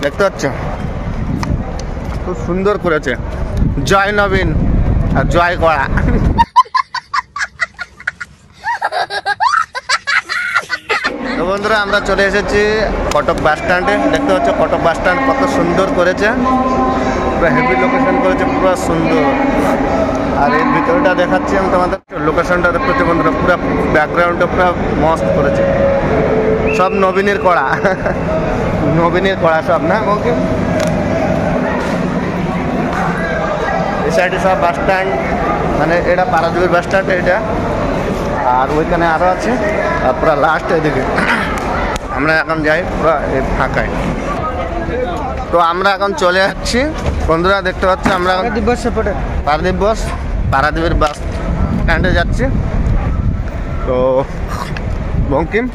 দেখতে পাচ্ছ খুব সুন্দর করেছে। জয় নবীন আর জয় কড়া। তো বন্ধুরা আমরা চলে এসেছি কটক বাস স্ট্যান্ডে। দেখতে পাচ্ছ কটক বাস স্ট্যান্ড কত সুন্দর করেছে, পুরো হেভি লোকেশন করেছে, পুরো সুন্দর। আর এর ভিতরটা দেখাচ্ছি আমি তোমাদের, লোকেশনটা দেখতে পাচ্ছি বন্ধুরা, পুরো ব্যাকগ্রাউন্ডটা পুরো মস্ত করেছে। সব নবীনের কড়া, নবীনের কড়া সব না ওকে। এই সাইডে সব বাস স্ট্যান্ড, মানে এটা পারাদ্বীপের বাস স্ট্যান্ড এটা, আর ওইখানে আরও আছে। আর পুরো লাস্ট এদিকে আমরা এখন যাই পুরো ফাঁকায়। তো আমরা এখন চলে যাচ্ছি বন্ধুরা, দেখতে পাচ্ছি আমরা পারাদ্বীপের বাস স্ট্যান্ডে যাচ্ছি। তো বঙ্কিম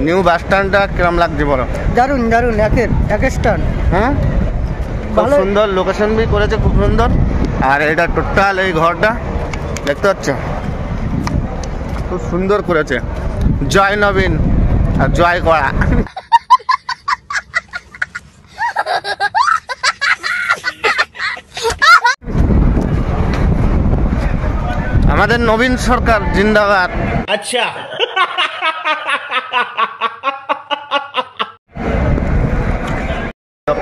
নিউ বাস স্ট্যান্ডটা কিরম লাগছে বলো? দারুন দারুন, একের স্ট্যান্ড। হ্যাঁ খুব সুন্দর লোকেশন বি করেছে, খুব সুন্দর। আর এটা টোটাল এই ঘরটা দেখতে পাচ্ছ খুব সুন্দর করেছে। জয় নবীন আর জয় কড়া। আমাদের নবীন সরকার জিন্দাবাদ। আচ্ছা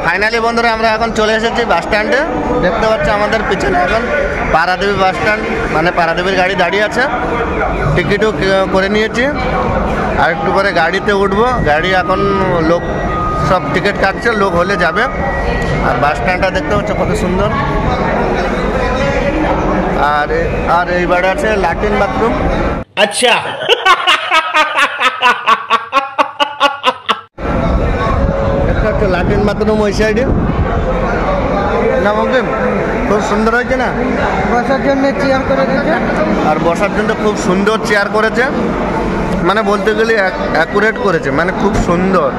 ফাইনালি বন্ধুরা আমরা এখন চলে এসেছি বাস স্ট্যান্ডে। দেখতে পাচ্ছি আমাদের পিছনে এখন পারাদ্বীপ বাস স্ট্যান্ড, মানে পারাদ্বীপের গাড়ি দাঁড়িয়ে আছে। টিকিটও করে নিয়েছি, আর একটু পরে গাড়িতে উঠবো। গাড়ি এখন লোক সব টিকিট কাটছে, লোক হলে যাবে। আর বাস স্ট্যান্ডটা দেখতে পাচ্ছ কত সুন্দর। আর এইবারে আছে ল্যাট্রিন বাথরুম। আচ্ছা একটা ল্যাট্রিন বাথরুম ওই সাইডে না বলবেন, খুব সুন্দর হয়েছে না? বসার জন্য চেয়ার করে দিয়েছে, আর বসার জন্য খুব সুন্দর চেয়ার করেছে, মানে বলতে গেলে অ্যাকুরেট করেছে, মানে খুব সুন্দর।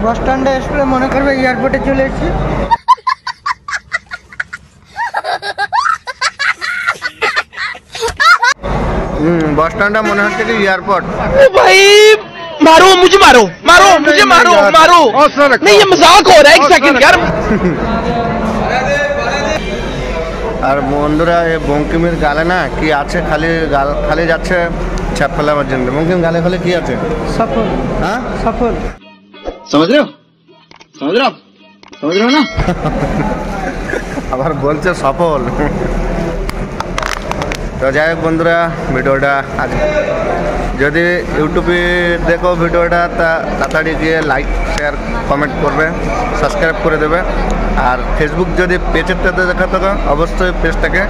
বাস স্ট্যান্ডে এসে মনে করবে এয়ারপোর্টে চলে এসেছি। বাস স্ট্যান্ডটা মনে হচ্ছে কি এয়ারপোর্ট। भाई मारो मुझे, मारो मारो मुझे, मारो मारो नहीं, ये मजाक हो रहा है। एक सेकंड यार। আর বন্ধুরা এই বঙ্কিমের গালে না কি আছে, খালি গাল খালি যাচ্ছে ছাপ ফেলাবার জন্য। বঙ্কিম গালে খালি কি আছে? সফল। হ্যাঁ সফল, समझ रहे हो समझ रहे हो ना? আবার বলছে সফল। তো যাই হোক বন্ধুরা, ভিডিওটা আজ যদি ইউটিউবে দেখো ভিডিওটা, তা তাড়াতাড়ি গিয়ে লাইক শেয়ার কমেন্ট করবে, সাবস্ক্রাইব করে দেবে। আর ফেসবুক যদি পেজটাতে দেখা থাকো অবশ্যই পেজটাকে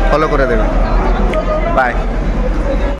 ফলো করে দেবে। বাই।